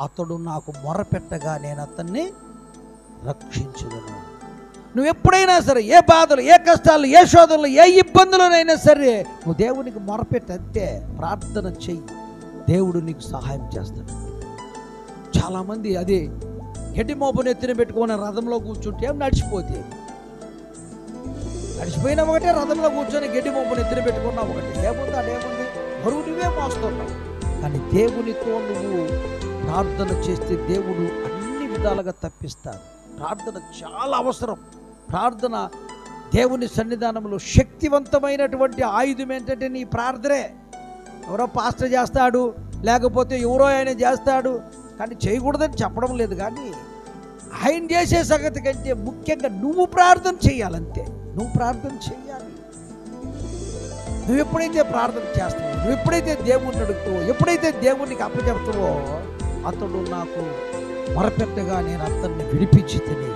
అతడు నాకు మొరపెట్టగా నేను అతన్ని రక్షించుదును. నువ్వు ఎప్పుడైనా సరే, ఏ బాధలు, ఏ కష్టాలు, ఏ శోధనలు, ఏ ఇబ్బందులనైనా సరే నువ్వు దేవునికి మొరపెట్టి అంతే, ప్రార్థన చెయ్యి, దేవుడు నీకు సహాయం చేస్తాడు. చాలామంది అది గడ్డి మోపుని ఎత్తిన పెట్టుకుని రథంలో కూర్చుంటే నడిచిపోతే, నడిచిపోయినా ఒకటే, రథంలో కూర్చొని గడ్డి మోపుని ఎత్తిన పెట్టుకున్నా ఒకటి. ఏముంది అదేముంది, బరువు నువ్వే మోస్తున్నావు. కానీ దేవునితో నువ్వు ప్రార్థన చేస్తే దేవుడు అన్ని విధాలుగా తప్పిస్తాడు. ప్రార్థన చాలా అవసరం. ప్రార్థన దేవుని సన్నిధానంలో శక్తివంతమైనటువంటి ఆయుధం ఏంటంటే నీ ప్రార్థనే. ఎవరో పాస్టర్ చేస్తాడు, లేకపోతే ఎవరో ఆయన చేస్తాడు, కానీ చేయకూడదని చెప్పడం లేదు. కానీ ఆయన చేసే సంగతి కంటే ముఖ్యంగా నువ్వు ప్రార్థన చేయాలంతే. నువ్వు ప్రార్థన చేయాలి. నువ్వు ఎప్పుడైతే ప్రార్థన చేస్తావో, నువ్వు ఎప్పుడైతే దేవుణ్ణి అడుగుతావో, ఎప్పుడైతే దేవునికి అప్పచెప్తావో, అతడు నాకు మొరపెట్టగా నేను అతన్ని విడిపించి తిని